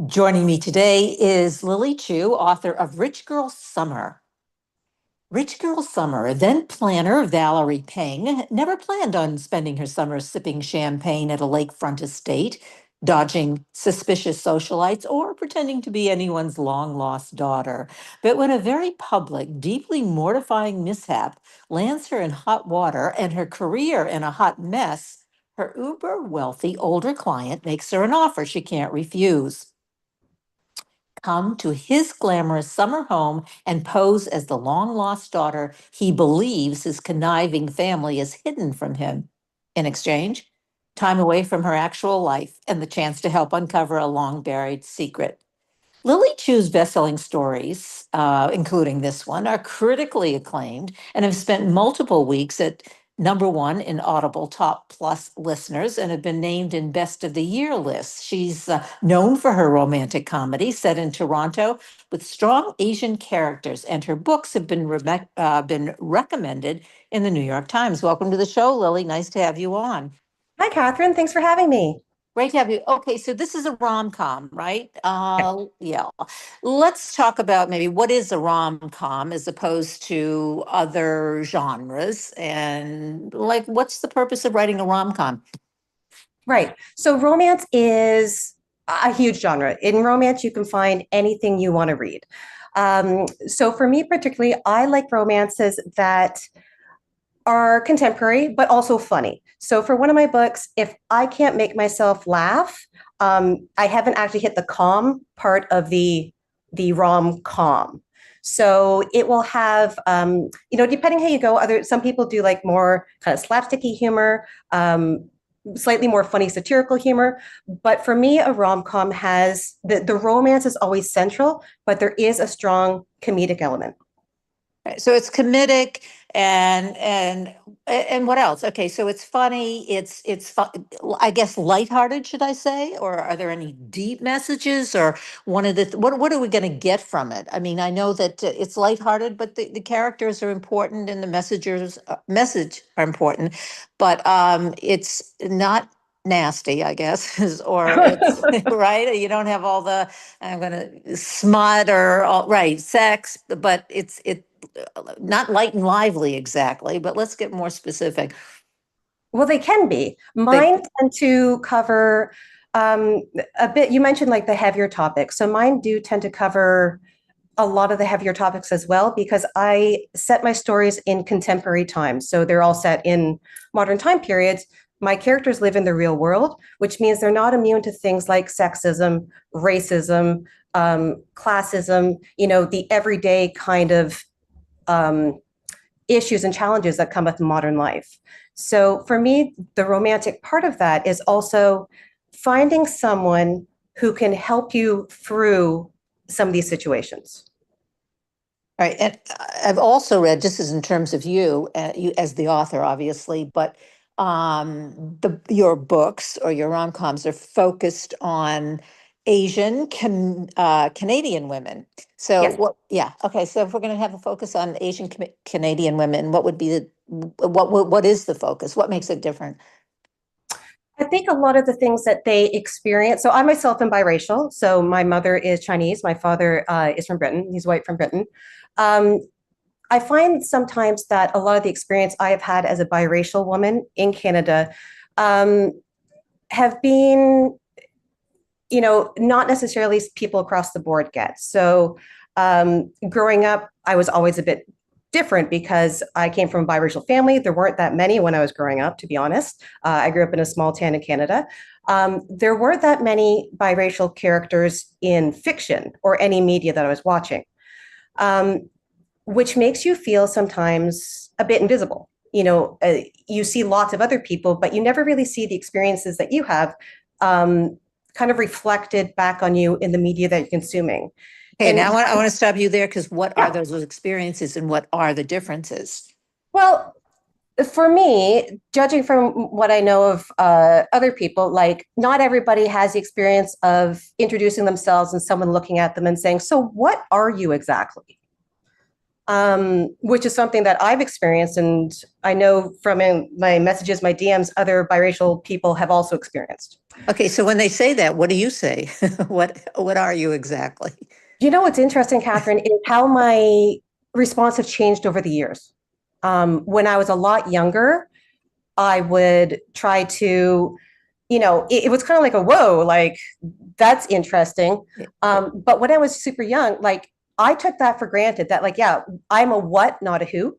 Joining me today is Lily Chu, author of Rich Girl Summer. Rich Girl Summer, event planner Valerie Peng never planned on spending her summer sipping champagne at a lakefront estate, dodging suspicious socialites, or pretending to be anyone's long-lost daughter. But when a very public, deeply mortifying mishap lands her in hot water and her career in a hot mess, her uber-wealthy older client makes her an offer she can't refuse. Come to his glamorous summer home and pose as the long lost daughter he believes his conniving family is hidden from him. In exchange, time away from her actual life and the chance to help uncover a long buried secret. Lily Chu's best-selling stories, including this one, are critically acclaimed and have spent multiple weeks at #1 in Audible Top Plus Listeners and have been named in Best of the Year lists. She's known for her romantic comedy set in Toronto with strong Asian characters, and her books have been recommended in the New York Times. Welcome to the show, Lily. Nice to have you on. Hi, Kathryn. Thanks for having me. Great to have you. Okay, so this is a rom-com, right? Yeah. Let's talk about maybe what is a rom-com as opposed to other genres, and like, what's the purpose of writing a rom-com? Right. So romance is a huge genre. In romance, you can find anything you want to read. So for me particularly, I like romances that are contemporary, but also funny. So for one of my books, if I can't make myself laugh, I haven't actually hit the com part of the rom-com. So it will have, depending how you go, some people do like more kind of slapsticky humor, slightly more funny satirical humor. But for me, a rom-com has the romance is always central, but there is a strong comedic element. Right, so it's comedic and what else? Okay, so it's funny. I guess lighthearted, should I say? Or are there any deep messages? Or what are we going to get from it? I mean, I know that it's lighthearted, but the characters are important and the message are important, but it's not nasty, I guess, or it's right. You don't have all the I'm gonna smut or all right sex, but it's not light and lively exactly, but let's get more specific. Well, they can be. They, Mine tend to cover um, a bit. You mentioned like the heavier topics. So mine do tend to cover a lot of the heavier topics as well, because I set my stories in contemporary times. So they're all set in modern time periods. My characters live in the real world, which means they're not immune to things like sexism, racism, classism, the everyday kind of um, issues and challenges that come with modern life. So for me, the romantic part of that is also finding someone who can help you through some of these situations. right, and I've also read, just as in terms of you as the author, obviously, but your books or your rom-coms are focused on Canadian women. So Yes. what? Yeah. Okay. So if we're going to have a focus on Asian Canadian women, what would be what is the focus? What makes it different? I think a lot of the things that they experience. So I myself am biracial. So my mother is Chinese. My father is from Britain. He's white from Britain. Um, I find sometimes that a lot of the experience I have had as a biracial woman in Canada um, have been, not necessarily people across the board get. So growing up, I was always a bit different because I came from a biracial family. There weren't that many when I was growing up, to be honest. I grew up in a small town in Canada. There weren't that many biracial characters in fiction or any media that I was watching, which makes you feel sometimes a bit invisible. You see lots of other people, but you never really see the experiences that you have kind of reflected back on you in the media that you're consuming. Okay, And now I want to stop you there because what are yeah, those experiences and what are the differences? well, for me, judging from what I know of other people, like not everybody has the experience of introducing themselves and someone looking at them and saying, "So, what are you exactly?" which is something that I've experienced. And I know from my messages, my DMs, other biracial people have also experienced. Okay, so when they say that, what do you say? What are you exactly? You know what's interesting, Kathryn, is how my response have changed over the years. When I was a lot younger, I would try to, it was kind of like a whoa, like that's interesting. But when I was super young, like I took that for granted that like, yeah, I'm a what, not a who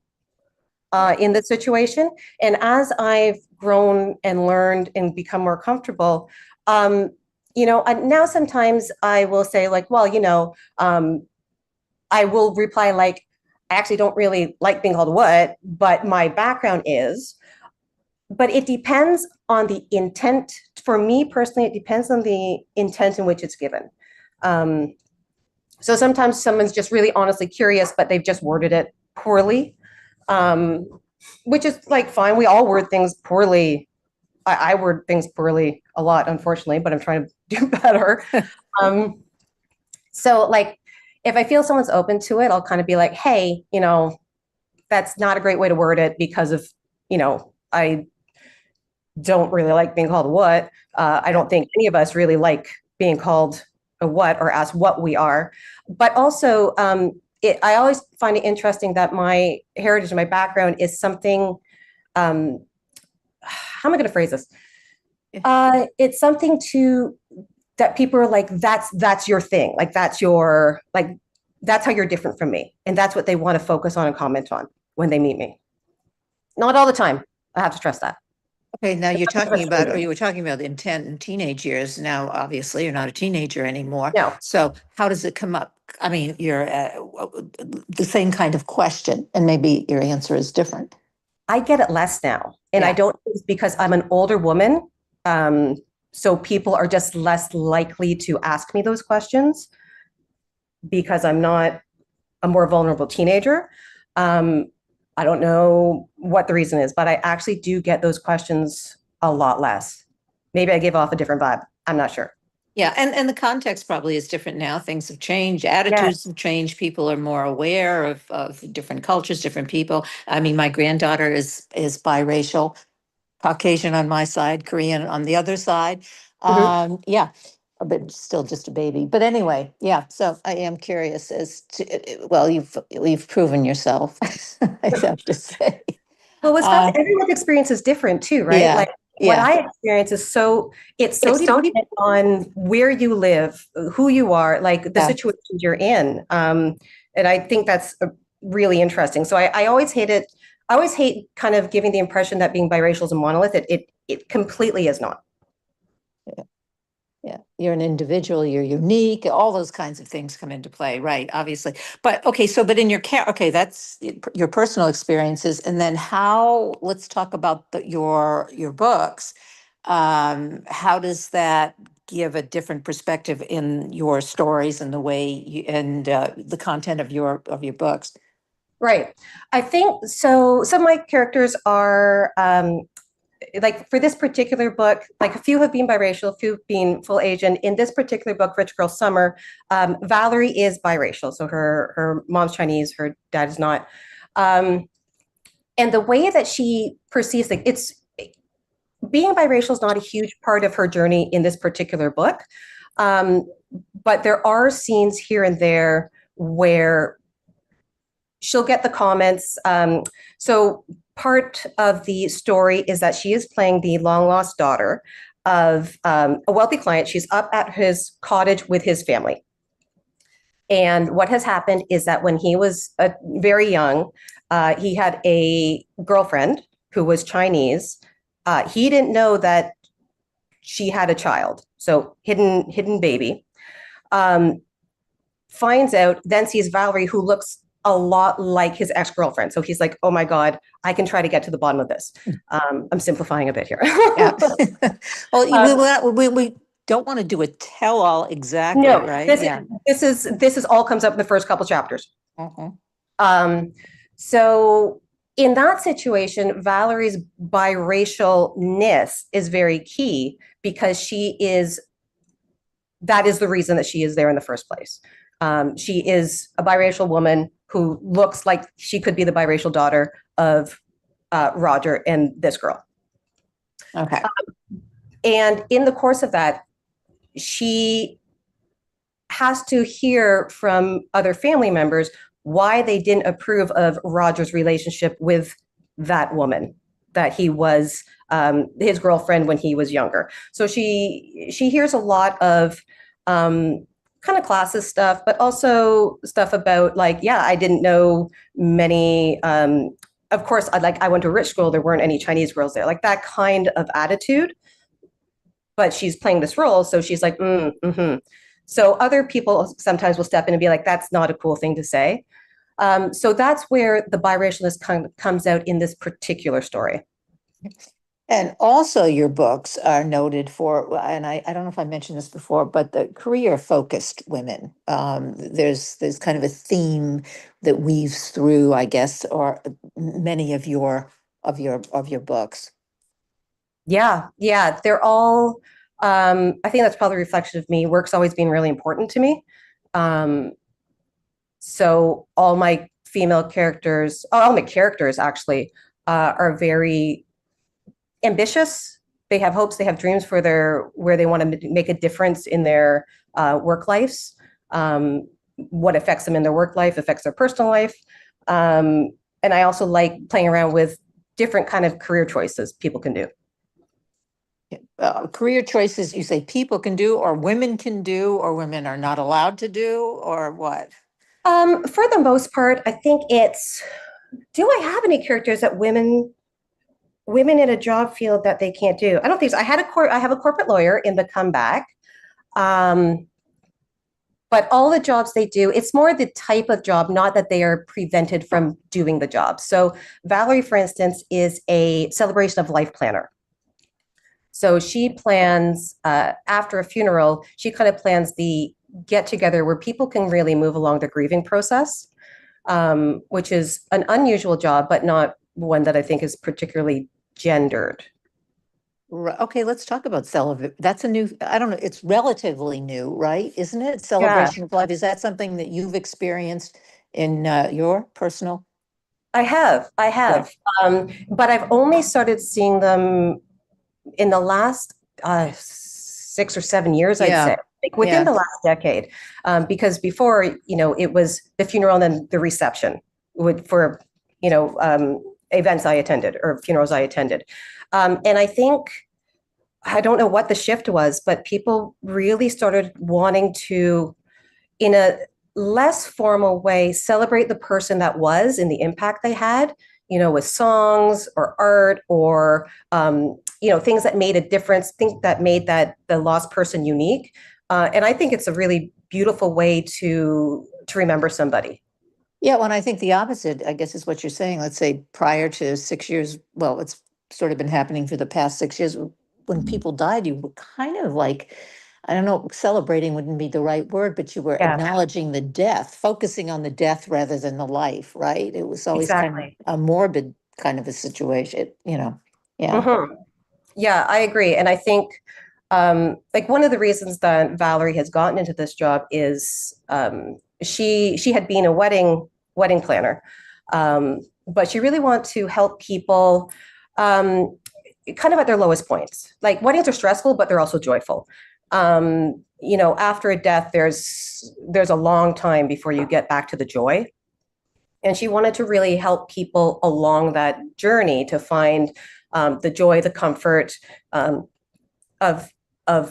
in this situation. And as I've grown and learned and become more comfortable, now sometimes I will say like, well, I will reply like, I actually don't really like being called what, but my background is. But it depends on the intent. For me personally, it depends on the intent in which it's given. So sometimes someone's just really honestly curious, but they've just worded it poorly, which is like fine. We all word things poorly. I word things poorly a lot, unfortunately, but I'm trying to do better. So like, if I feel someone's open to it, I'll kind of be like, hey, that's not a great way to word it because of, I don't really like being called what. I don't think any of us really like being called a what or asked what we are. But also, I always find it interesting that my heritage and my background is something, how am I going to phrase this? It's something that people are like, that's your thing. Like, that's how you're different from me. And that's what they want to focus on and comment on when they meet me. Not all the time. I have to stress that. Okay, now you were talking about intent in teenage years. Now, obviously, you're not a teenager anymore. No. So how does it come up? I mean, you're the same kind of question, and maybe your answer is different. I get it less now. And I don't think it's because I'm an older woman. So people are just less likely to ask me those questions because I'm not a more vulnerable teenager. I don't know what the reason is, but I actually do get those questions a lot less. Maybe I give off a different vibe. I'm not sure. Yeah, and the context probably is different now. Things have changed, attitudes have changed. People are more aware of different cultures, different people. I mean, my granddaughter is biracial, Caucasian on my side, Korean on the other side. Yeah, but still just a baby. But anyway, yeah. So I am curious as to, well, you've proven yourself, I have to say. Well, what's fun, everyone's experience is different too, right? Yeah, Like what I experience is it's so dependent on where you live, who you are, like the situations you're in. And I think that's really interesting. So I always hate it. I always hate kind of giving the impression that being biracial is a monolith. It completely is not. Yeah, you're an individual, you're unique, all those kinds of things come into play, right? Obviously. But okay, but in your okay, that's your personal experiences. And then let's talk about your books. How does that give a different perspective in your stories and the way the content of your books? Right. I think so. Some of my characters are like for this particular book, like a few have been biracial, a few have been full Asian. In this particular book, Rich Girl Summer, Valerie is biracial. So her mom's Chinese, her dad is not. And the way that she perceives it's being biracial is not a huge part of her journey in this particular book. But there are scenes here and there where she'll get the comments. So part of the story is that she is playing the long lost daughter of a wealthy client. She's up at his cottage with his family. And what has happened is that when he was very young, he had a girlfriend who was Chinese. He didn't know that she had a child, so hidden baby. Finds out, then sees Valerie, who looks a lot like his ex-girlfriend. So he's like, oh my God, I can try to get to the bottom of this. I'm simplifying a bit here. Well, we don't want to do a tell-all exactly, no, right? This is all comes up in the first couple chapters. So in that situation, Valerie's biracialness is very key because that is the reason that she is there in the first place. She is a biracial woman who looks like she could be the biracial daughter of Roger and this girl. Okay. And in the course of that, she has to hear from other family members why they didn't approve of Roger's relationship with that woman that he was his girlfriend when he was younger. So she hears a lot of kind of classist stuff, but also stuff about like, yeah, I didn't know many. Of course, I went to a rich school. There weren't any Chinese girls there, like that kind of attitude. But she's playing this role, so she's like, mm-hmm. So other people sometimes will step in and be like, that's not a cool thing to say. So that's where the biracialness comes out in this particular story. And also your books are noted for, and I don't know if I mentioned this before, but the career-focused women. There's kind of a theme that weaves through, I guess, or many of your books. Yeah, yeah, they're all. I think that's probably a reflection of me. Work's always been really important to me. So all my female characters, all my characters actually, are very ambitious. They have hopes, they have dreams for where they want to make a difference in their work lives. What affects them in their work life affects their personal life. And I also like playing around with different kind of career choices people can do. Career choices you say people can do, or women can do, or women are not allowed to do, or what? For the most part, I think it's, do I have any characters that women in a job field that they can't do? I don't think so. I have a corporate lawyer in The Comeback. But all the jobs they do, it's more the type of job, not that they are prevented from doing the job. So Valerie, for instance, is a celebration of life planner. So she plans, after a funeral, she kind of plans the get together where people can really move along the grieving process, which is an unusual job, but not one that I think is particularly gendered. Okay, let's talk about celebration. That's a new, I don't know, it's relatively new, right? Isn't it? Yeah, Celebration of life. Is that something that you've experienced in your personal? I have. Yeah. But I've only started seeing them in the last 6 or 7 years, I'd say, Yeah. like within Yeah. the last decade. Because before, it was the funeral and then the reception for, events I attended or funerals I attended. And I think, I don't know what the shift was, but people really started wanting to, in a less formal way, celebrate the person that was and the impact they had, with songs or art or, things that made a difference, things that made the lost person unique. And I think it's a really beautiful way to remember somebody. Yeah, well, and I think the opposite, I guess, is what you're saying. Let's say prior to 6 years, well, it's sort of been happening for the past 6 years. When people died, you were kind of like, I don't know, celebrating wouldn't be the right word, but you were Yeah, acknowledging the death, focusing on the death rather than the life, right? It was always kind of exactly. a morbid kind of a situation. Yeah. Hmm. Yeah, I agree. And I think like one of the reasons that Valerie has gotten into this job is she had been a wedding planner, but she really wants to help people kind of at their lowest points. Like weddings are stressful, but they're also joyful. After a death, there's a long time before you get back to the joy. And she wanted to really help people along that journey to find the joy, the comfort of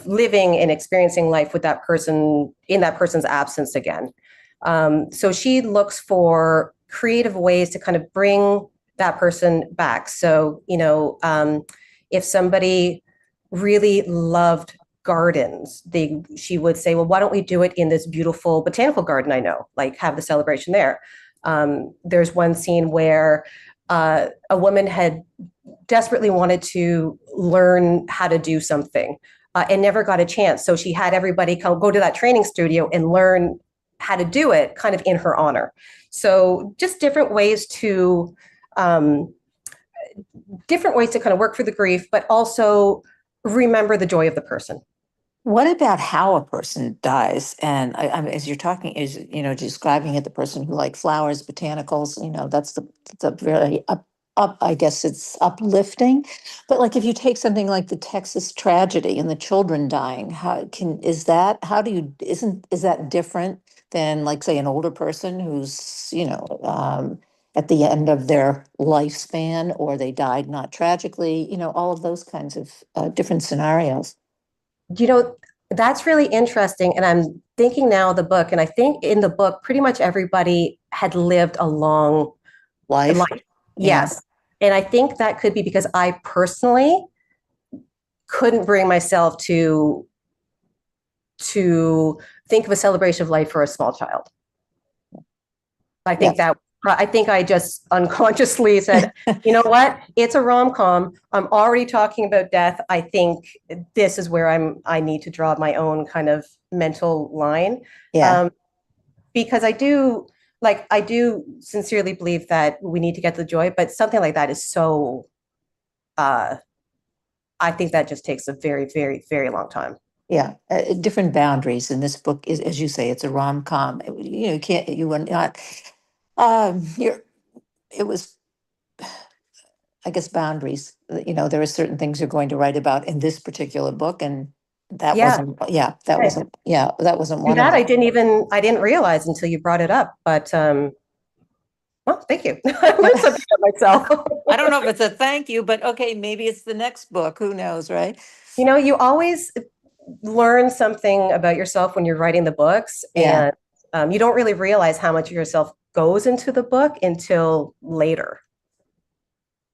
living and experiencing life with that person in that person's absence again. So she looks for creative ways to kind of bring that person back. So, if somebody really loved gardens, she would say, well, why don't we do it in this beautiful botanical garden I know, like have the celebration there. There's one scene where a woman had desperately wanted to learn how to do something and never got a chance. So she had everybody go to that training studio and learn how to do it kind of in her honor. So just different ways to kind of work through the grief, but also remember the joy of the person. What about how a person dies? And as you're talking, is describing it, the person who likes flowers, botanicals, that's a very up. I guess it's uplifting. But like if you take something like the Texas tragedy and the children dying, is that different than like say an older person who's at the end of their lifespan or they died not tragically, all of those kinds of different scenarios. You know, that's really interesting. And I'm thinking now of the book, and I think in the book, pretty much everybody had lived a long Life. life. Yeah. Yes. And I think that could be because I personally couldn't bring myself to think of a celebration of life for a small child. Yeah. I think I just unconsciously said, you know what? It's a rom-com. I'm already talking about death. I think this is where I need to draw my own kind of mental line. Yeah. Um, because I do sincerely believe that we need to get the joy, but something like that is so uh I think that just takes a very, very, very long time. Yeah. Different boundaries. And this book is, as you say, it's a rom-com. You can't, you were not, you're, it was, I guess, boundaries. There are certain things you're going to write about in this particular book, and that Yeah. wasn't, that wasn't And one of that them. I didn't realize until you brought it up. But well, thank you. I learned something about myself. I don't know if it's a thank you, but okay, maybe it's the next book. Who knows, right? You always learn something about yourself when you're writing the books, Yeah. and you don't really realize how much of yourself goes into the book until later.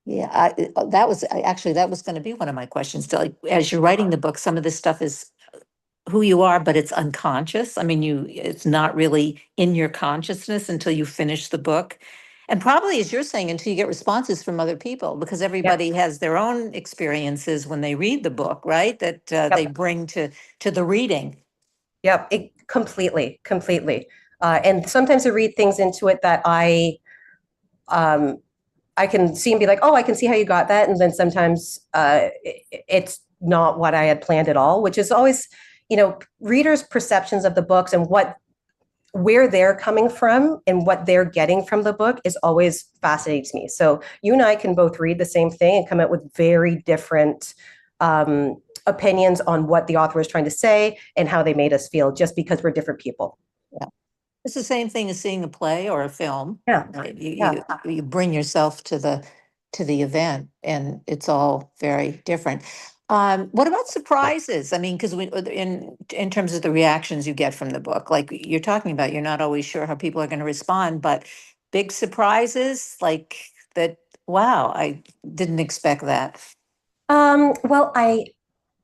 Yeah, that was going to be one of my questions. Like, as you're writing the book, some of this stuff is who you are, but it's unconscious. I mean, it's not really in your consciousness until you finish the book. And probably, as you're saying, until you get responses from other people, because Yep, everybody has their own experiences when they read the book, right? That they yep, bring to the reading. yep. Completely, completely. And sometimes I read things into it that um, I can see and be like, oh, I can see how you got that. And then sometimes it's not what I had planned at all, which is always, readers' perceptions of the books and where they're coming from and what they're getting from the book is always fascinating to me. So you and I can both read the same thing and come out with very different opinions on what the author was trying to say and how they made us feel just because we're different people. Yeah. It's the same thing as seeing a play or a film. Yeah. Right? Yeah. You bring yourself to the event, and it's all very different. What about surprises? I mean, because in terms of the reactions you get from the book, like you're talking about, you're not always sure how people are going to respond, but big surprises like that. Wow, I didn't expect that. Well, I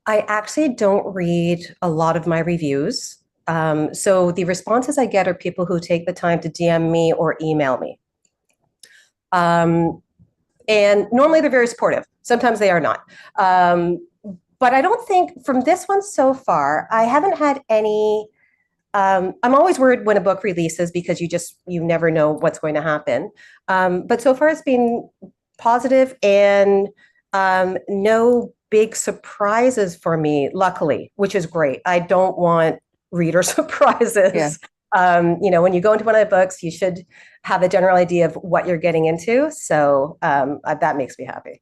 actually don't read a lot of my reviews. So the responses I get are people who take the time to DM me or email me. Um, and normally they're very supportive. Sometimes they are not. But I don't think from this one so far, I haven't had any. I'm always worried when a book releases because you never know what's going to happen. But so far it's been positive and no big surprises for me, luckily, which is great. I don't want reader Yeah. surprises. When you go into one of the books, you should have a general idea of what you're getting into. So that makes me happy.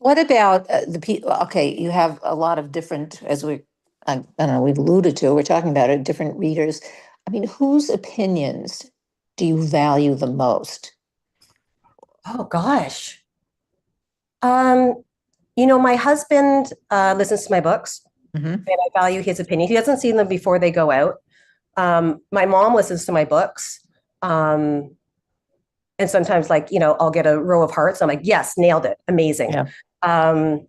What about the people? Okay, you have a lot of different, I don't know, we've alluded to, we're talking about it, different readers. I mean, whose opinions do you value the most? Oh gosh. Um, my husband listens to my books Hmm. and I value his opinion. He doesn't see them before they go out. My mom listens to my books. Um, and sometimes I'll get a row of hearts. I'm like, yes, nailed it. Amazing. Yeah. Um,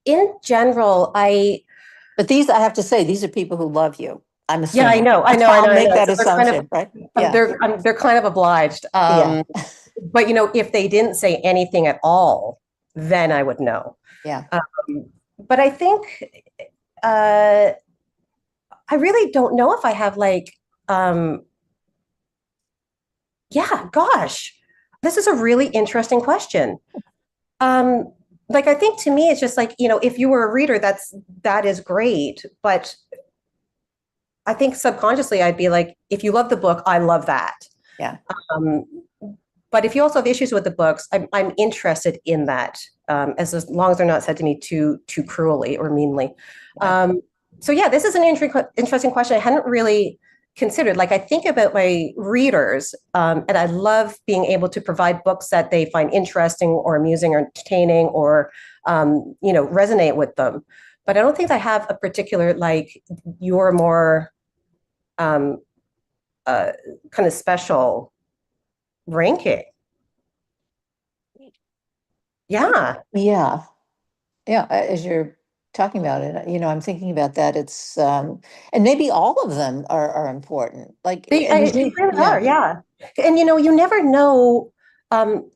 in general, But these, I have to say, these are people who love you. I'm yeah, I assuming. know, I know, I know, I'll I make know. that So it's kind of, assumption, right? Yeah. they're kind of obliged. Yeah. But if they didn't say anything at all, then I would know. Yeah. But I think uh, I really don't know if I have yeah, gosh, this is a really interesting question. Um, like I think to me it's just like, if you were a reader, that is great. But I think subconsciously I'd be like, if you love the book, I love that. Yeah. Um, but if you also have issues with the books, I'm interested in that, as long as they're not said to me too cruelly or meanly. Yeah. So yeah, this is an interesting question. I hadn't really considered. Like I think about my readers, and I love being able to provide books that they find interesting or amusing or entertaining or resonate with them. But I don't think I have a particular like you're more um, uh, kind of special ranking. Yeah. Yeah. Yeah. As you're talking about it, I'm thinking about that. And maybe all of them are important. Like, and as They you, really yeah. are, yeah. And you never know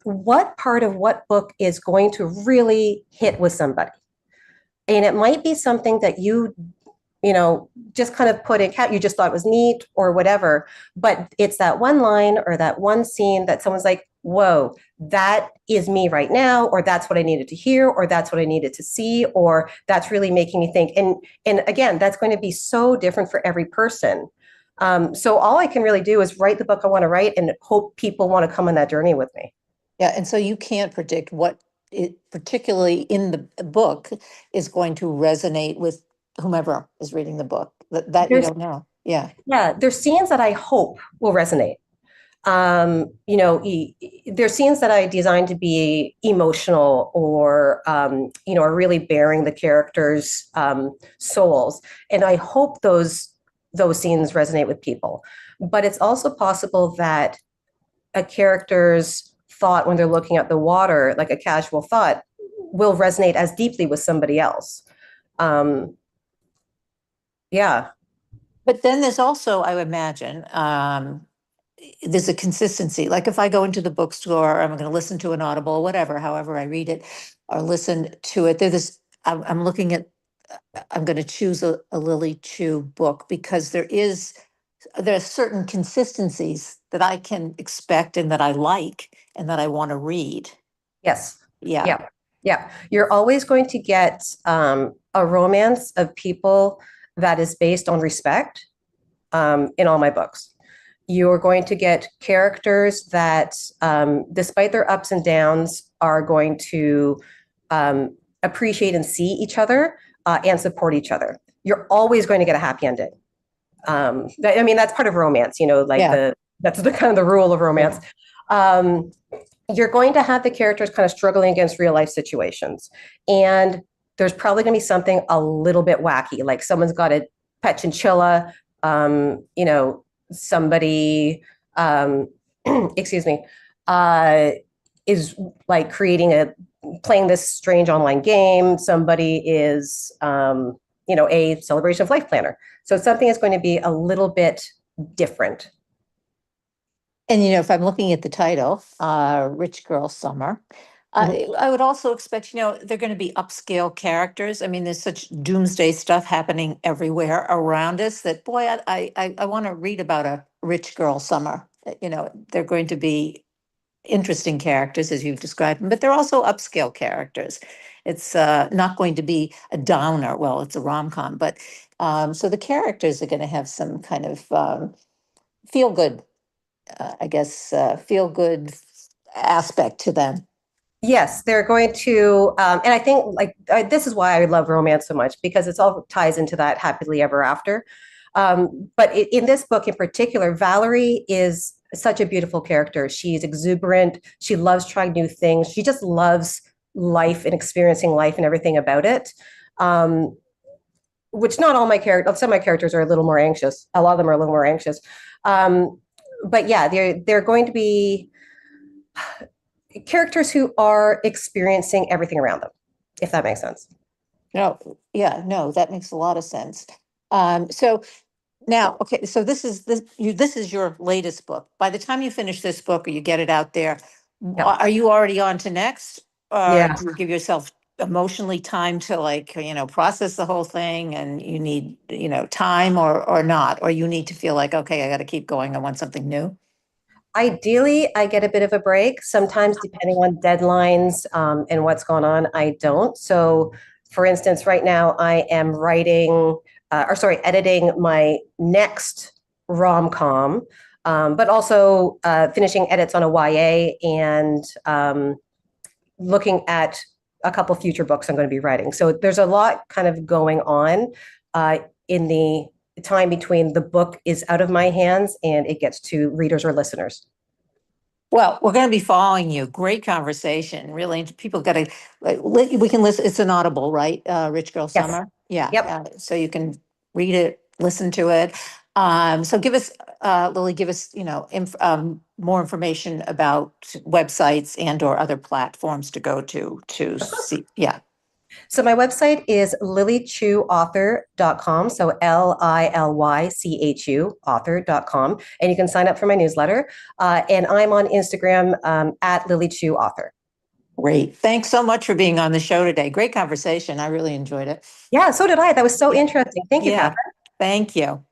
what part of what book is going to really hit with somebody. And it might be something that just kind of put in cat, you just thought was neat or whatever. But it's that one line or that one scene that someone's like, whoa, that is me right now, or that's what I needed to hear, or that's what I needed to see, or that's really making me think. And again, that's going to be so different for every person. So all I can really do is write the book I want to write and hope people want to come on that journey with me. Yeah. And so you can't predict what particularly in the book, is going to resonate with whomever is reading the book. That you There's don't know. Yeah. Yeah, there's scenes that I hope will resonate. There's scenes that I designed to be emotional or, are really bearing the characters' souls. And I hope those scenes resonate with people. But it's also possible that a character's thought when they're looking at the water, like a casual thought, will resonate as deeply with somebody else. Um, yeah. But then there's also, I would imagine, there's a consistency. Like if I go into the bookstore, I'm going to listen to an Audible, or whatever, however I read it or listen to it. I'm looking at, I'm going to choose a Lily Chu book because there are certain consistencies that I can expect and that I like and that I want to read. Yes. Yeah. Yeah. Yeah. You're always going to get a romance of people that is based on respect in all my books. You're going to get characters that, despite their ups and downs, are going to appreciate and see each other and support each other. You're always going to get a happy ending. I mean, that's part of romance, like Yeah. that's the kind of the rule of romance. Um, you're going to have the characters kind of struggling against real life situations. And there's probably going to be something a little bit wacky, like someone's got a pet chinchilla, somebody, um, excuse me, uh, is like playing this strange online game. Somebody is, a celebration of life planner. So something is going to be a little bit different. And if I'm looking at the title, Rich Girl Summer, Mhm. I would also expect, they're going to be upscale characters. I mean, there's such doomsday stuff happening everywhere around us that, boy, I want to read about a rich girl summer. They're going to be interesting characters as you've described them, but they're also upscale characters. It's not going to be a downer. Well, it's a rom-com, but so the characters are going to have some kind of feel good, I guess, feel good aspect to them. Yes, they're going to, and I think like this is why I love romance so much because it's all ties into that happily ever after. But in this book in particular, Valerie is such a beautiful character. She's exuberant. She loves trying new things. She just loves life and experiencing life and everything about it. Um, which not all my characters, some of my characters are a little more anxious. A lot of them are a little more anxious. Um, but yeah, they're going to be characters who are experiencing everything around them, if that makes sense. No, yeah, no, that makes a lot of sense. So now, okay, so this is your latest book. By the time you finish this book or you get it out there, Yeah. are you already on to next? Or Yeah. do you give yourself emotionally time to like, process the whole thing and you need, time or not, or you need to feel like, okay, I got to keep going. I want something new. Ideally, I get a bit of a break. Sometimes, depending on deadlines and what's going on, I don't. So, for instance, right now I am editing my next rom-com, but also finishing edits on a YA and looking at a couple future books I'm going to be writing. So there's a lot kind of going on in the time between the book is out of my hands and it gets to readers or listeners. Well, we're going to be following you. Great conversation. Really, people got to, we can listen. It's an Audible, right? Rich Girl Yes. Summer. Yeah. Yep. So you can read it, listen to it. So give us, Lily, give us, more information about websites and or other platforms to go to see. Yeah. So my website is lilychuauthor.com. So Lilychu author.com. And you can sign up for my newsletter. And I'm on Instagram at lilychuauthor. Great. Thanks so much for being on the show today. Great conversation. I really enjoyed it. Yeah, so did I. That was so interesting. Thank you, Yeah. Kathryn. Thank you.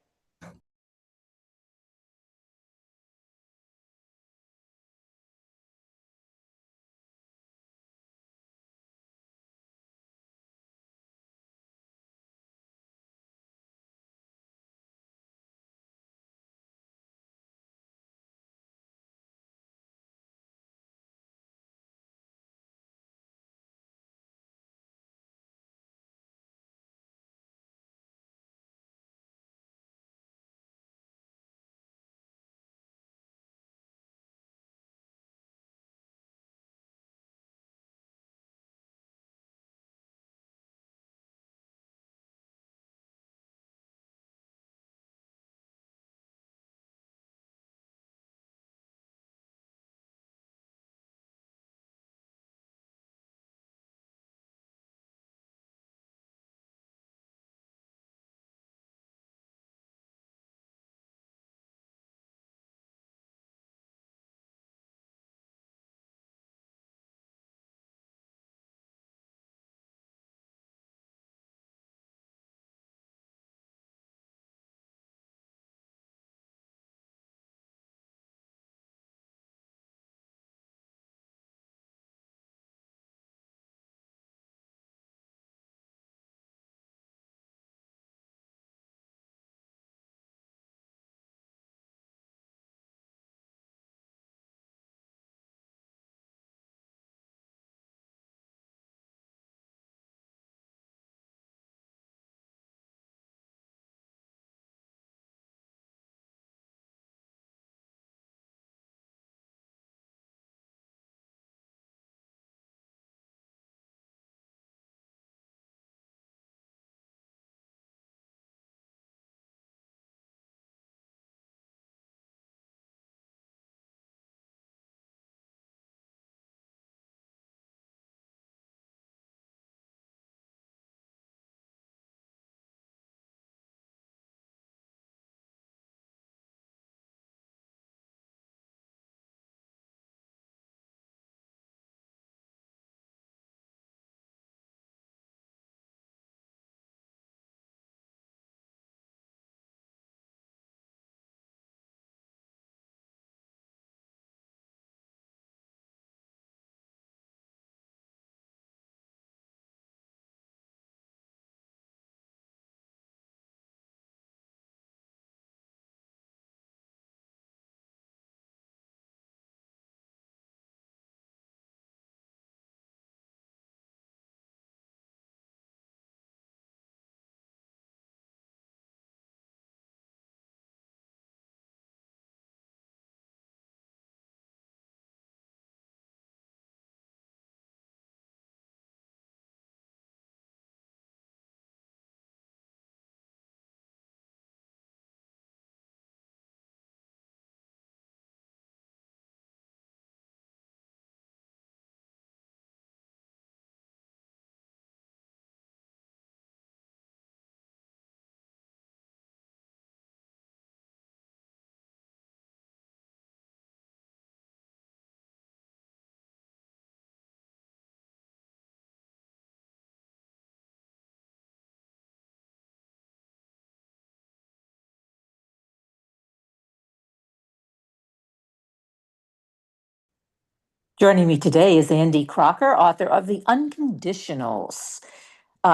Joining me today is Andy Crocker, author of The Unconditionals.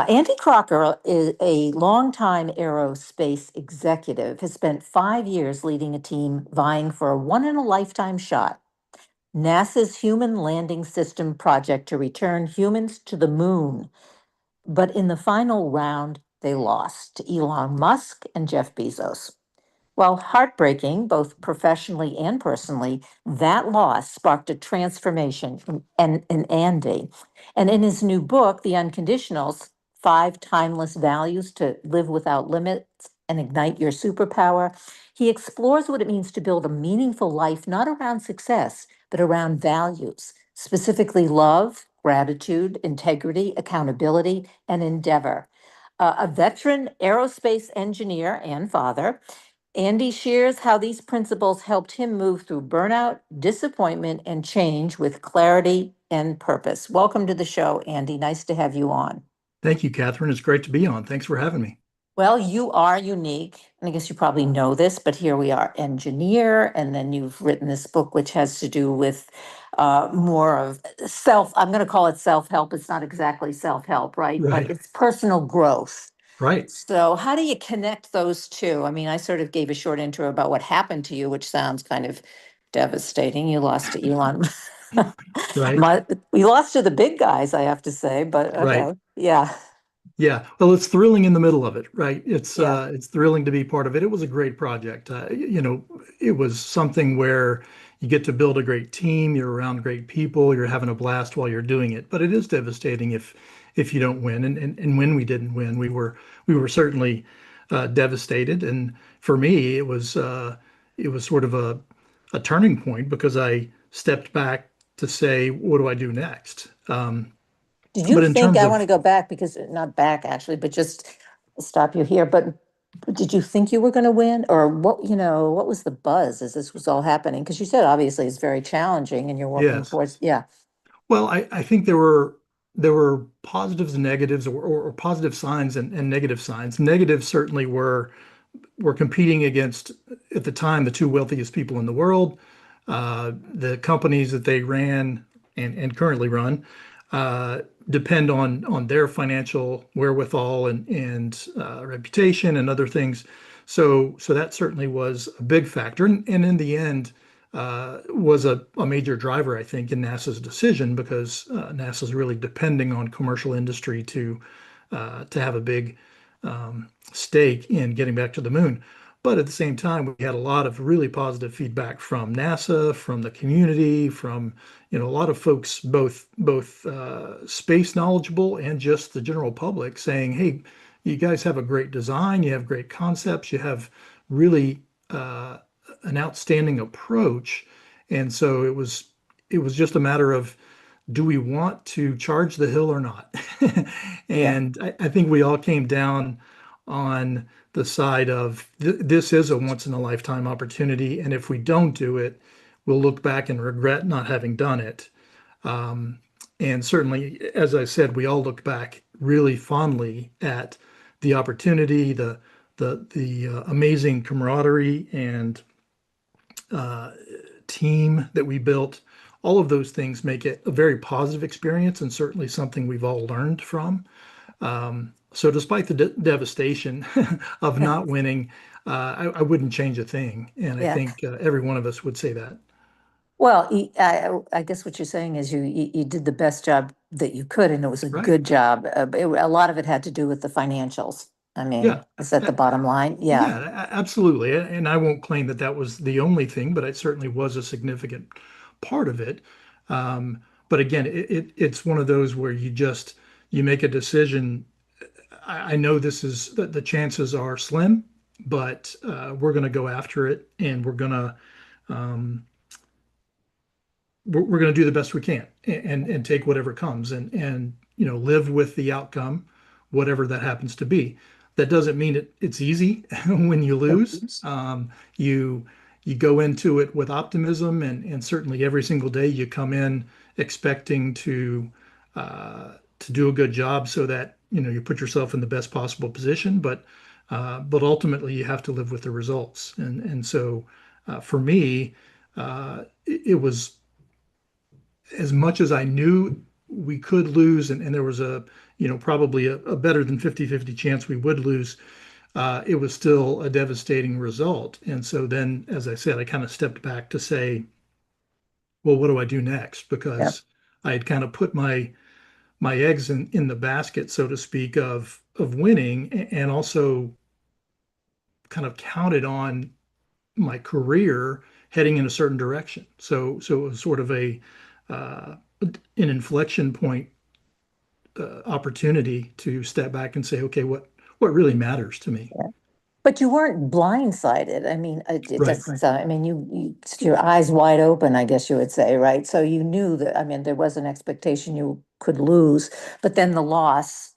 Andy Crocker is a longtime aerospace executive, has spent 5 years leading a team vying for a one-in-a-lifetime shot, NASA's Human Landing System project to return humans to the moon. But in the final round, they lost to Elon Musk and Jeff Bezos. While heartbreaking, both professionally and personally, that loss sparked a transformation in Andy. And in his new book, The Unconditionals, Five Timeless Values to Live Without Limits and Ignite Your Superpower, he explores what it means to build a meaningful life, not around success, but around values, specifically love, gratitude, integrity, accountability, and endeavor. A veteran aerospace engineer and father, Andy shares how these principles helped him move through burnout, disappointment, and change with clarity and purpose. Welcome to the show, Andy. Nice to have you on. Thank you, Kathryn. It's great to be on. Thanks for having me. Well, you are unique, and I guess you probably know this, but here we are, engineer, and then you've written this book, which has to do with more of I'm going to call it self-help. It's not exactly self-help, right? But Right, it's personal growth. right. So how do you connect those two? I mean, I sort of gave a short intro about what happened to you, which sounds kind of devastating. You lost to Elon. Right, We lost to the big guys, I have to say, but right. okay. Yeah, Yeah. Well, it's thrilling in the middle of it, right? yeah. It's thrilling to be part of it. It was a great project. It was something where you get to build a great team, you're around great people, you're having a blast while you're doing it. But it is devastating if you don't win. And when we didn't win, we were certainly devastated. And for me, it was sort of a turning point because I stepped back to say, what do I do next? Did you But in think, terms I want of to go back because not back actually, but just stop you here. But did you think you were going to win or what was the buzz as this was all happening? Because you said obviously it's very challenging and you're working Yes. towards, yeah, Well, I think there were positives and negatives or positive signs and negative signs. Negatives certainly were competing against, at the time, the two wealthiest people in the world. The companies that they ran and currently run depend on their financial wherewithal and reputation and other things. So that certainly was a big factor. And in the end, was a major driver, I think, in NASA's decision because NASA's really depending on commercial industry to have a big stake in getting back to the moon. But at the same time, we had a lot of really positive feedback from NASA, from the community, from a lot of folks, both space knowledgeable and just the general public, saying, "Hey, you guys have a great design, you have great concepts, you have really an outstanding approach." And so it was just a matter of, do we want to charge the hill or not? yeah, And I think we all came down on the side of this is a once in a lifetime opportunity. And if we don't do it, we'll look back and regret not having done it. Um, and certainly, as I said, we all look back really fondly at the opportunity, the amazing camaraderie and uh, team that we built. All of those things make it a very positive experience and certainly something we've all learned from. So despite the devastation of not winning, I wouldn't change a thing. And I yeah. think every one of us would say that. Well, I guess what you're saying is you did the best job that you could, and it was a Right. good job. A lot of it had to do with the financials. I Yeah. mean, is that the A- bottom line? Yeah, Yeah, absolutely. And I won't claim that that was the only thing, but it certainly was a significant part of it. Um, but again, it's one of those where you make a decision. I know this is the chances are slim, but we're going to go after it, and um, we're going to do the best we can and take whatever comes and live with the outcome, whatever that happens to be. That doesn't mean it's easy when you yeah, lose. You you go into it with optimism and certainly every single day you come in expecting to do a good job so that you put yourself in the best possible position. But ultimately you have to live with the results. And so for me, it was as much as I knew we could lose, and there was probably a better than 50-50 chance we would lose, it was still a devastating result. And so then, as I said, I kind of stepped back to say, well, what do I do next? Yeah. Because I had kind of put my eggs in the basket, so to speak, of winning, and also kind of counted on my career heading in a certain direction. So it was sort of an inflection point opportunity to step back and say, okay, what really matters to me? But you weren't blindsided. I mean, it Right. doesn't sound, I mean, your eyes wide open, I guess you would say, right? So you knew that, I mean, there was an expectation you could lose, but then the loss,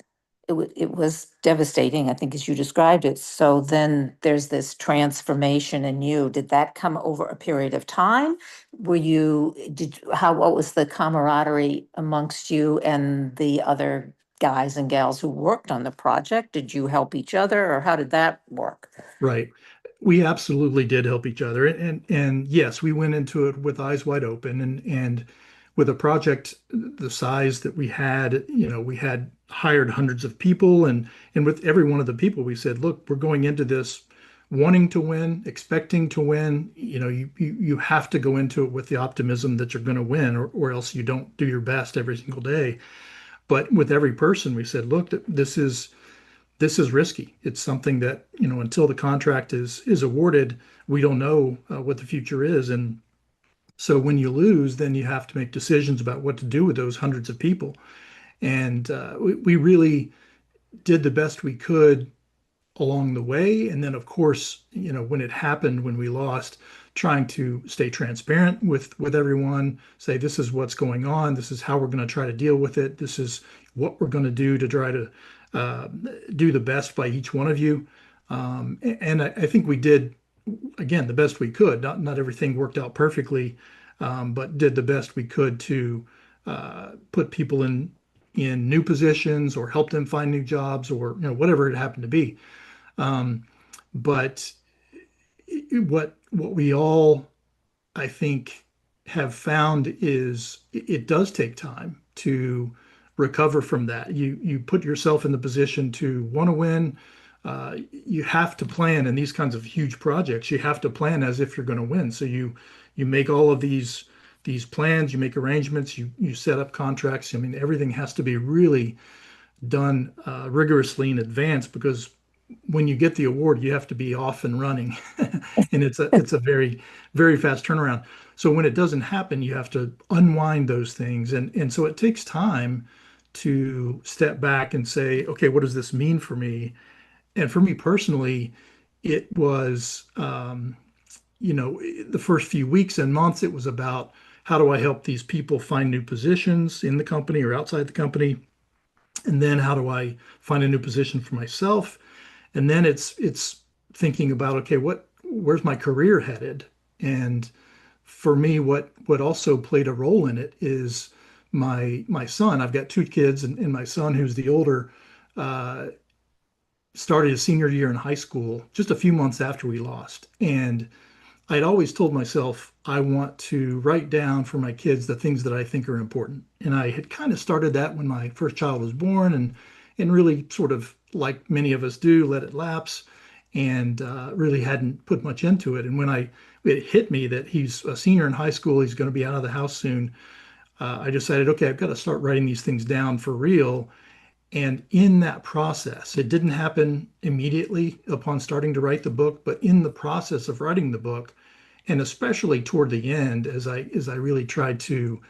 it was devastating, I think, as you described it. So then there's this transformation in you. Did that come over a period of time? What was the camaraderie amongst you and the other guys and gals who worked on the project? Did you help each other, or how did that work? Right. We absolutely did help each other. And yes, we went into it with eyes wide open, and with a project the size that we had, we had hired hundreds of people, and with every one of the people we said, look, we're going into this wanting to win, expecting to win. You have to go into it with the optimism that you're going to win, or else you don't do your best every single day. But with every person, we said, look, this is risky. It's something that, until the contract is awarded, we don't know what the future is. And so when you lose, then you have to make decisions about what to do with those hundreds of people. And we really did the best we could along the way. And then, of course, when it happened, when we lost, trying to stay transparent with everyone, say, this is what's going on. This is how we're going to try to deal with it. This is what we're going to do to try to uh, do the best by each one of you. And I think we did, again, the best we could. Not everything worked out perfectly, but did the best we could to put people in new positions or help them find new jobs, or whatever it happened to be. Um, but what we all, I think, have found is it does take time to recover from that. You put yourself in the position to want to win. You have to plan in these kinds of huge projects. You have to plan as if you're going to win. So you make all of these plans. You make arrangements. You set up contracts. I mean, everything has to be really done rigorously in advance, because when you get the award, you have to be off and running, and it's a very, very fast turnaround. So when it doesn't happen, you have to unwind those things, and so it takes time to step back and say, okay, what does this mean for me? And for me personally, it was, the first few weeks and months, it was about how do I help these people find new positions in the company or outside the company, and then how do I find a new position for myself? And then it's thinking about, okay, where's my career headed? And for me, what also played a role in it is my son. I've got two kids, and my son, who's the older, uh, started his senior year in high school just a few months after we lost. And I'd always told myself I want to write down for my kids the things that I think are important. And I had kind of started that when my first child was born, and really sort of, like many of us do, let it lapse, and really hadn't put much into it. And when it hit me that he's a senior in high school, he's going to be out of the house soon, I decided, okay, I've got to start writing these things down for real. And in that process, it didn't happen immediately upon starting to write the book, but in the process of writing the book, and especially toward the end, as I really tried to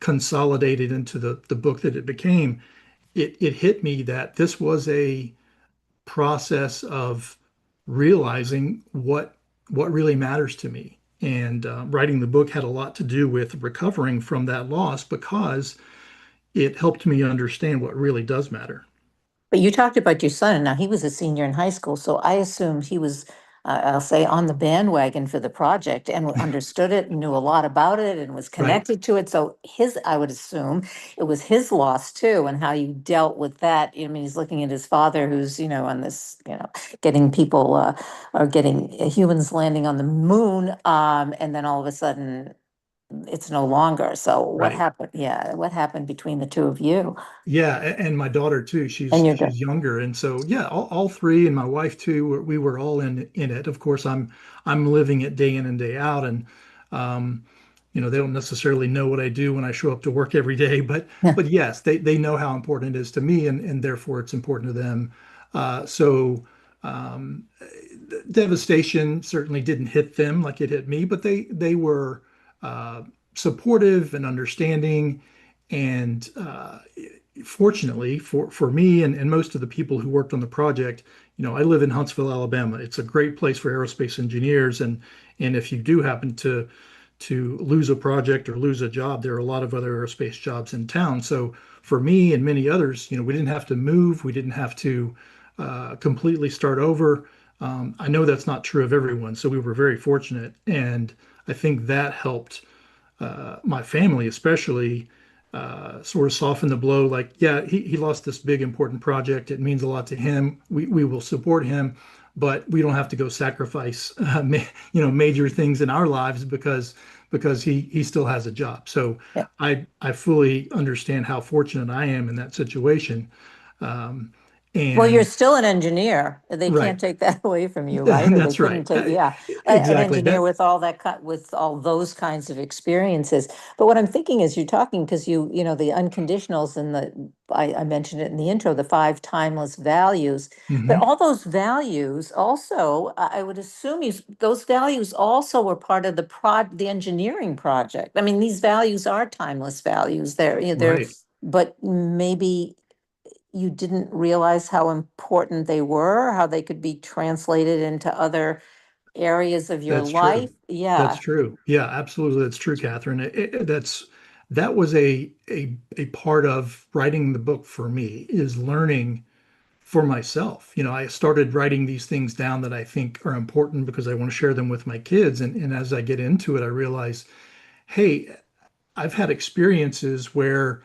consolidate it into the book that it became, it hit me that this was a process of realizing what really matters to me. And writing the book had a lot to do with recovering from that loss, because it helped me understand what really does matter. But you talked about your son, and now he was a senior in high school, so I assumed he was, I'll say, on the bandwagon for the project and understood it and knew a lot about it and was Right. connected to it. So I would assume it was his loss too, and how you dealt with that. I mean, he's looking at his father, who's, on this, getting people or getting humans landing on the moon, and then all of a sudden it's no longer. So what Right. happened? Yeah, what happened between the two of you? Yeah, and my daughter too. And you're good. She's younger, and so yeah, all three, and my wife too. We were all in it. Of course, I'm living it day in and day out, and um, they don't necessarily know what I do when I show up to work every day, Yeah. but yes, they know how important it is to me, and therefore it's important to them. So devastation certainly didn't hit them like it hit me, but they were uh, supportive and understanding, and fortunately for me and most of the people who worked on the project, I live in Huntsville, Alabama. It's a great place for aerospace engineers, and if you do happen to lose a project or lose a job, there are a lot of other aerospace jobs in town. So for me and many others, we didn't have to move, we didn't have to completely start over. I know that's not true of everyone, so we were very fortunate, and I think that helped my family especially sort of soften the blow. Like, yeah, he lost this big important project. It means a lot to him. We will support him, but we don't have to go sacrifice major things in our lives because he still has a job. So Yeah. I fully understand how fortunate I am in that situation. Um, Well, you're and still an engineer. They can't right, take that away from you, right? Or they that's couldn't right. take, yeah, an Exactly engineer that. with all that, with all those kinds of experiences. But what I'm thinking is you're talking because the unconditionals and I mentioned it in the intro, the five timeless values. But Mhm. all those values also, I would assume those values also were part of the engineering project. I mean, these values are timeless values. They're, Right. but maybe you didn't realize how important they were, how they could be translated into other areas of your That's true. life. That's Yeah. true. Yeah, absolutely. That's true, Catherine. That was a part of writing the book for me, is learning for myself. I started writing these things down that I think are important because I want to share them with my kids. And as I get into it, I realize, hey, I've had experiences where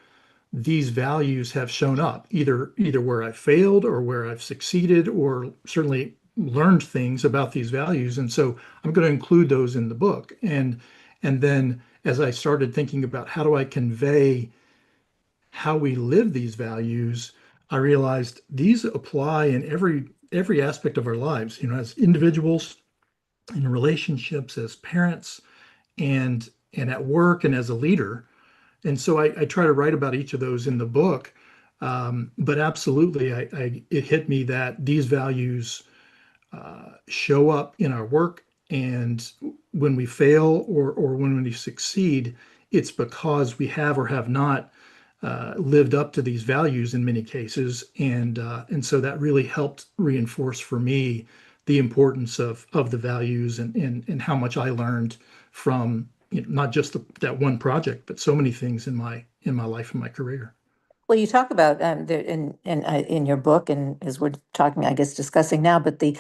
these values have shown up, either where I failed or where I've succeeded, or certainly learned things about these values. And so I'm going to include those in the book. And then as I started thinking about how do I convey how we live these values, I realized these apply in every aspect of our lives, as individuals, in relationships, as parents, and at work, and as a leader. And so I try to write about each of those in the book. But absolutely, it hit me that these values show up in our work. And when we fail, or when we succeed, it's because we have or have not lived up to these values in many cases. And so that really helped reinforce for me the importance of the values, and how much I learned from, not just that one project, but so many things in my life and my career. Well, you talk about in your book, and as we're talking, I guess, discussing now, but the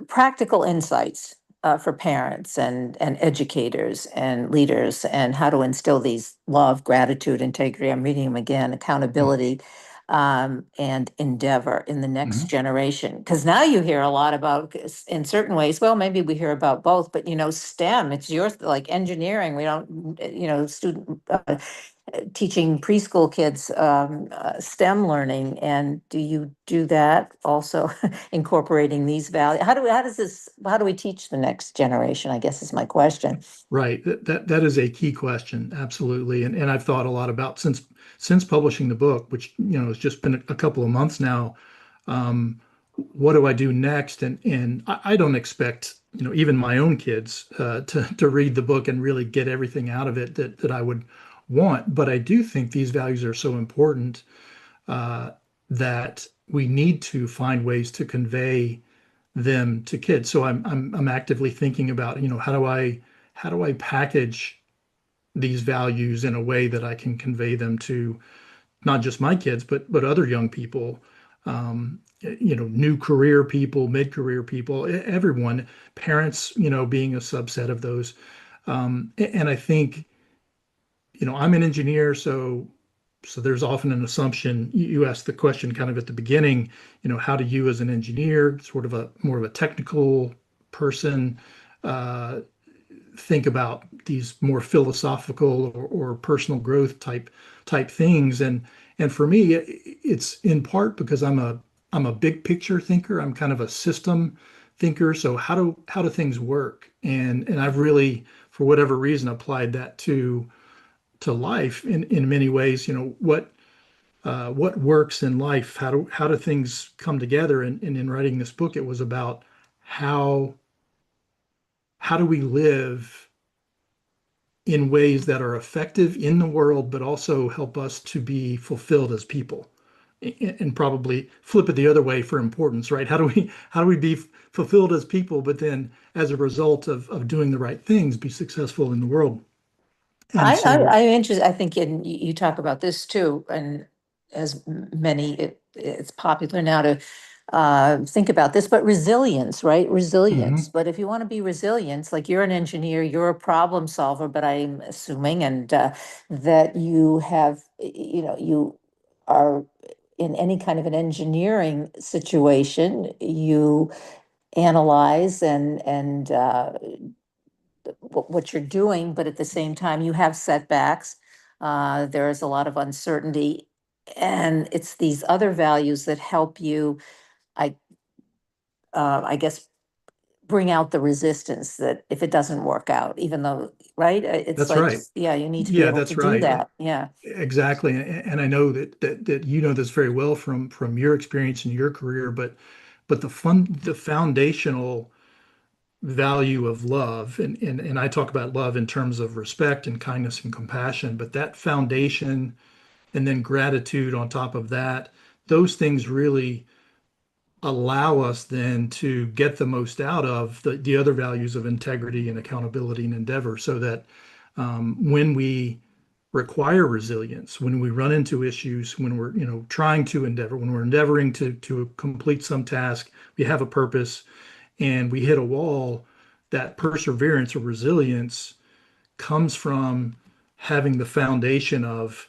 practical insights for parents and educators and leaders, and how to instill these love, gratitude, integrity. I'm reading them again, accountability, and endeavor in the next Mhm. generation. Because now you hear a lot about, in certain ways, well, maybe we hear about both, but STEM, it's your, like engineering. We don't, student teaching preschool kids STEM learning. And do you do that also, incorporating these values? How do we teach the next generation, I guess is my question. Right. That is a key question. Absolutely. And I've thought a lot about, since publishing the book, which, has just been a couple of months now. What do I do next? And I don't expect, even my own kids to read the book and really get everything out of it that I would want. But I do think these values are so important uh, that we need to find ways to convey them to kids. So I'm actively thinking about, how do I package these values in a way that I can convey them to not just my kids, but other young people, new career people, mid-career people, everyone, parents, being a subset of those. And I think, I'm an engineer, so there's often an assumption. You asked the question kind of at the beginning, how do you as an engineer, sort of a more of a technical person, uh, think about these more philosophical or personal growth type things. And for me, it's in part because I'm a big picture thinker. I'm kind of a system thinker. So how do things work? And I've really, for whatever reason, applied that to life in many ways. What works in life? How do things come together? And in writing this book, it was about how how do we live in ways that are effective in the world, but also help us to be fulfilled as people. And probably flip it the other way for importance, right? How do we be fulfilled as people, but then as a result of doing the right things, be successful in the world? And so, I'm interested. I think you talk about this too, and as many, it's popular now to think about this, but resilience, right? Resilience. mhm, But if you want to be resilient, like you're an engineer, you're a problem solver, but I'm assuming and that you have, you are in any kind of an engineering situation, you analyze and what you're doing, but at the same time, you have setbacks. There is a lot of uncertainty, and it's these other values that help you, I, I guess, bring out the resistance that if it doesn't work out, even though, right? It's that's like, right. yeah, you need to be Yeah, able to that's do right. that. Yeah. Exactly. And I know that you know this very well from your experience in your career, but the foundational value of love, and I talk about love in terms of respect and kindness and compassion, but that foundation and then gratitude on top of that, those things really allow us then to get the most out of the other values of integrity and accountability and endeavor, so that when we require resilience, when we run into issues, when we're trying to endeavor, when we're endeavoring to complete some task, we have a purpose, and we hit a wall, that perseverance or resilience comes from having the foundation of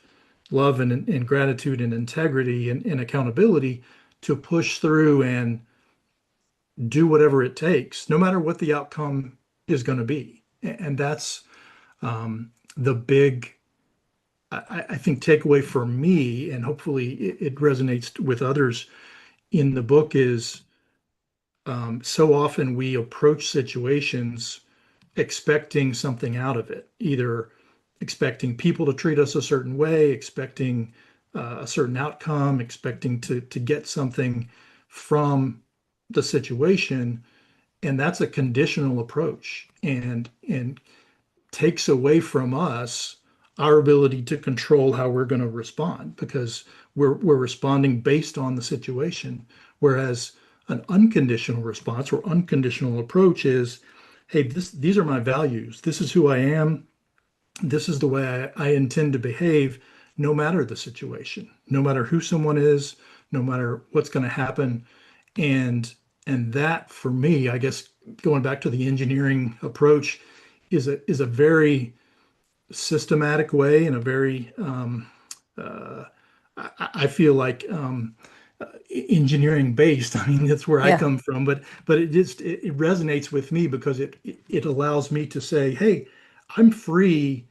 love and gratitude and integrity and accountability to push through and do whatever it takes, no matter what the outcome is going to be. And that's the big, I think, takeaway for me, and hopefully it resonates with others in the book, is so often we approach situations expecting something out of it, either expecting people to treat us a certain way, expecting a certain outcome, expecting to get something from the situation. And that's a conditional approach, and takes away from us our ability to control how we're going to respond, because we're responding based on the situation. Whereas an unconditional response or unconditional approach is, hey, these are my values. This is who I am. This is the way I intend to behave, no matter the situation, no matter who someone is, no matter what's going to happen. And that, for me, I guess, going back to the engineering approach, is a very systematic way, and a very uh, I feel like engineering based. I mean, that's where I Yeah. come from, but it resonates with me because it allows me to say, hey, I'm free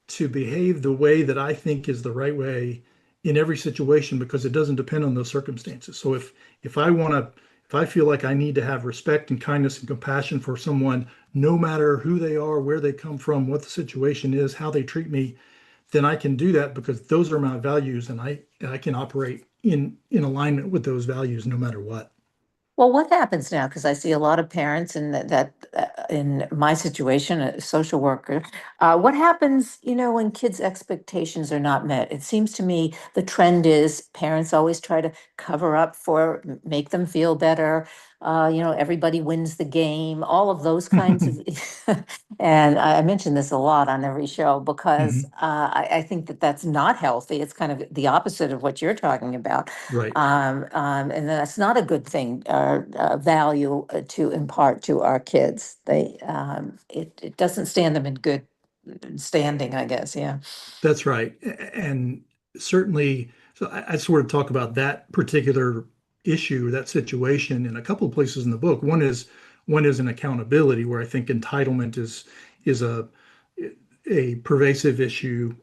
to behave the way that I think is the right way in every situation, because it doesn't depend on those circumstances. So if I want to, if I feel like I need to have respect and kindness and compassion for someone, no matter who they are, where they come from, what the situation is, how they treat me, then I can do that because those are my values, and I can operate in alignment with those values no matter what. Well, what happens now? Because I see a lot of parents in in my situation, a social worker. What happens, when kids' expectations are not met? It seems to me the trend is parents always try to cover up for, make them feel better. Everybody wins the game, all of those kinds of. And I mention this a lot on every show because Mhm. I think that that's not healthy. It's kind of the opposite of what you're talking about. Right. And that's not a good thing or value to impart to our kids. It doesn't stand them in good standing, I guess. Yeah. That's right. And certainly, so I sort of talk about that particular issue, that situation, in a couple of places in the book. One is an accountability, where I think entitlement is a pervasive issue,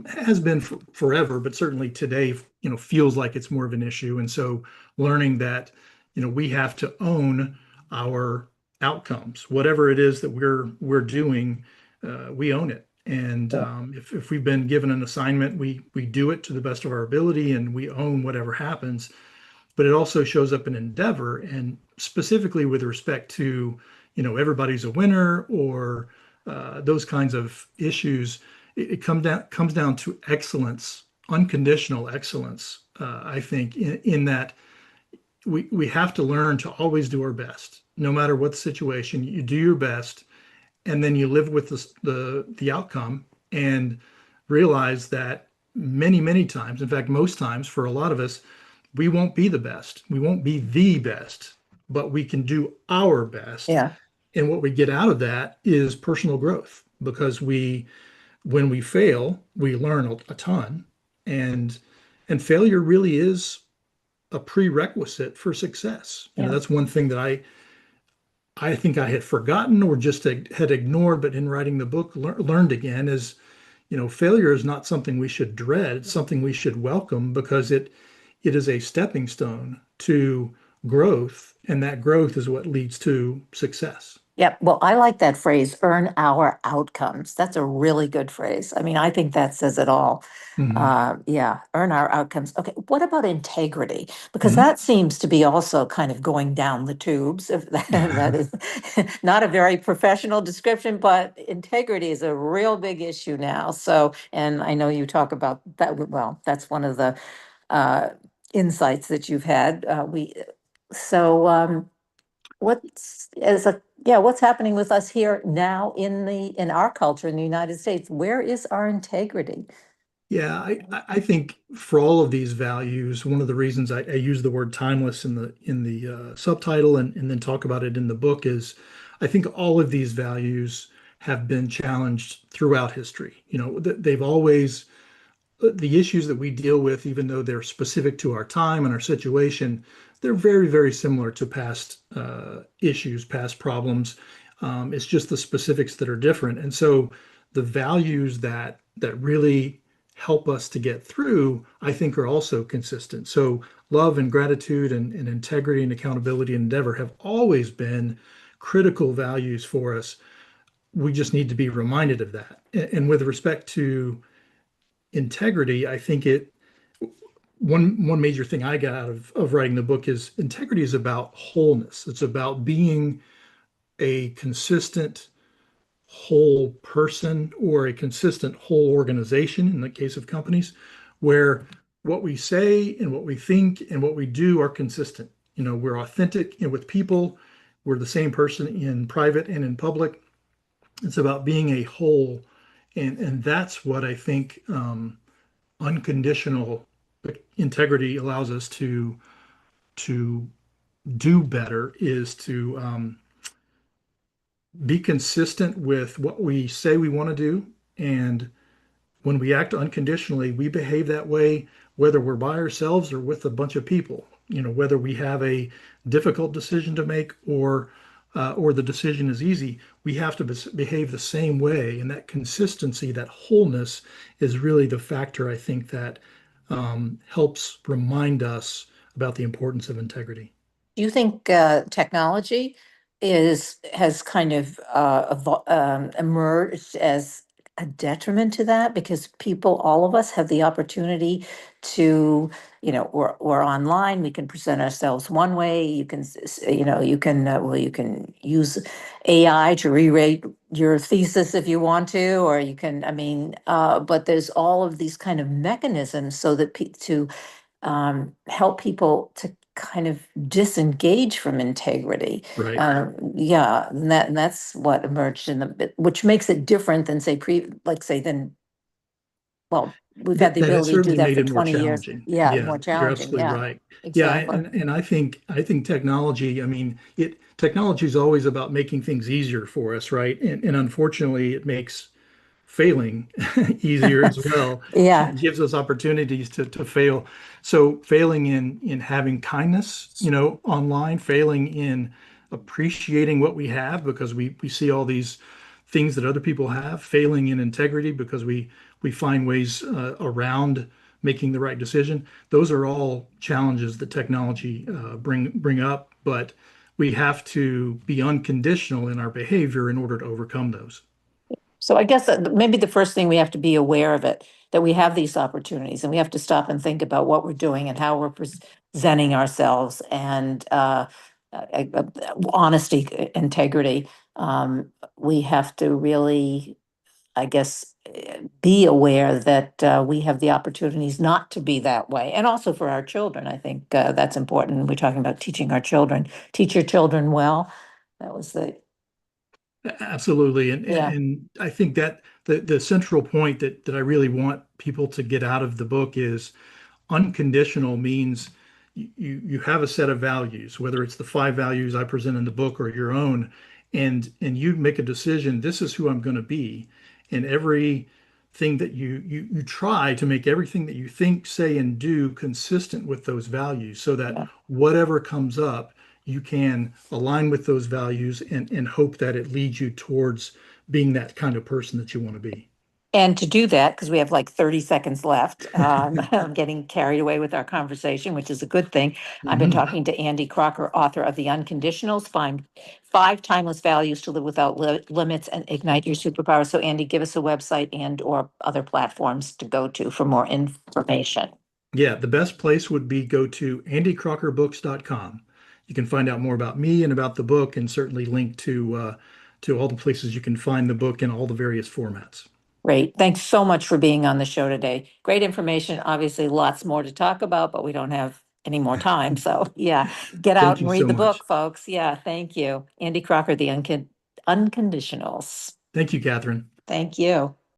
has been forever, but certainly today, feels like it's more of an issue. And so learning that, we have to own our outcomes, whatever it is that we're doing, we own it. And if we've been given an assignment, we do it to the best of our ability and we own whatever happens. But it also shows up in endeavor, and specifically with respect to, everybody's a winner or those kinds of issues. It comes down to excellence, unconditional excellence. I think in that we have to learn to always do our best, no matter what the situation. You do your best, and then you live with the outcome, and realize that many times, in fact, most times for a lot of us, we won't be the best. We won't be the best, but we can do our best. Yeah. And what we get out of that is personal growth, because when we fail, we learn a ton, and failure really is a prerequisite for success. Yeah. That's one thing that I think I had forgotten or just had ignored, but in writing the book learned again is, failure is not something we should dread. It's something we should welcome, because it is a stepping stone to growth, and that growth is what leads to success. Yeah, well, I like that phrase, earn our outcomes. That's a really good phrase. I mean, I think that says it all. Yeah, earn our outcomes. Okay, what about integrity? Because that seems to be also kind of going down the tubes. If that is not a very professional description, but integrity is a real big issue now. So, and I know you talk about that. Well, that's one of the insights that you've had. So. What's happening with us here now in our culture in the United States? Where is our integrity? Yeah, I think for all of these values, one of the reasons I use the word timeless in the subtitle, and then talk about it in the book, is I think all of these values have been challenged throughout history. They've always, the issues that we deal with, even though they're specific to our time and our situation, they're very, very similar to past issues, past problems. It's just the specifics that are different. And so the values that really help us to get through, I think, are also consistent. So love and gratitude and integrity and accountability and endeavor have always been critical values for us. We just need to be reminded of that. And with respect to integrity, I think one major thing I got out of writing the book is integrity is about wholeness. It's about being a consistent whole person, or a consistent whole organization in the case of companies, where what we say and what we think and what we do are consistent. We're authentic with people. We're the same person in private and in public. It's about being a whole. And that's what I think unconditional integrity allows us to do better, is to be consistent with what we say we want to do. And when we act unconditionally, we behave that way, whether we're by ourselves or with a bunch of people, whether we have a difficult decision to make or the decision is easy, we have to behave the same way. And that consistency, that wholeness, is really the factor, I think, that helps remind us about the importance of integrity. Do you think technology has kind of emerged as a detriment to that? Because people, all of us, have the opportunity to, we're online. We can present ourselves one way. You can, you can use AI to rewrite your thesis if you want to, or you can. But there's all of these kind of mechanisms so that to help people to kind of disengage from integrity. Right. Yeah, and that's what emerged which makes it different than well, we've had the That has ability to do certainly that made for it more 20 years. challenging. Yeah, Yeah, more you're challenging. absolutely Yeah, right. Yeah, exactly. and I think technology, technology is always about making things easier for us, right? And unfortunately, it makes failing easier as well. Yeah, It gives us opportunities to fail. So failing in having kindness, online, failing in appreciating what we have, because we see all these things that other people have, failing in integrity because we find ways around making the right decision. Those are all challenges that technology bring up, but we have to be unconditional in our behavior in order to overcome those. So I guess that maybe the first thing we have to be aware of it, that we have these opportunities and we have to stop and think about what we're doing and how we're presenting ourselves and honesty, integrity. We have to really, I guess, be aware that we have the opportunities not to be that way. And also for our children, I think that's important. We're talking about teaching our children, teach your children well. That was the, Absolutely. And yeah, and I think that the central point that I really want people to get out of the book is unconditional means you have a set of values, whether it's the 5 values I present in the book or your own, and you make a decision, this is who I'm going to be. And everything that you try to make everything that you think, say, and do consistent with those values so that yeah. whatever comes up, you can align with those values and hope that it leads you towards being that kind of person that you want to be. And to do that, because we have like 30 seconds left, I'm getting carried away with our conversation, which is a good thing. I've been Mhm. talking to Andy Crocker, author of The Unconditionals, five timeless values to live without limits and ignite your superpower. So Andy, give us a website and or other platforms to go to for more information. Yeah, the best place would be go to andycrockerbooks.com. You can find out more about me and about the book, and certainly link to all the places you can find the book in all the various formats. Great. Thanks so much for being on the show today. Great information. Obviously, lots more to talk about, but we don't have any more time. So yeah, get out Thank and you read so the much. book, folks. Yeah, thank you. Andy Crocker, The Unconditionals. Thank you, Kathryn. Thank you.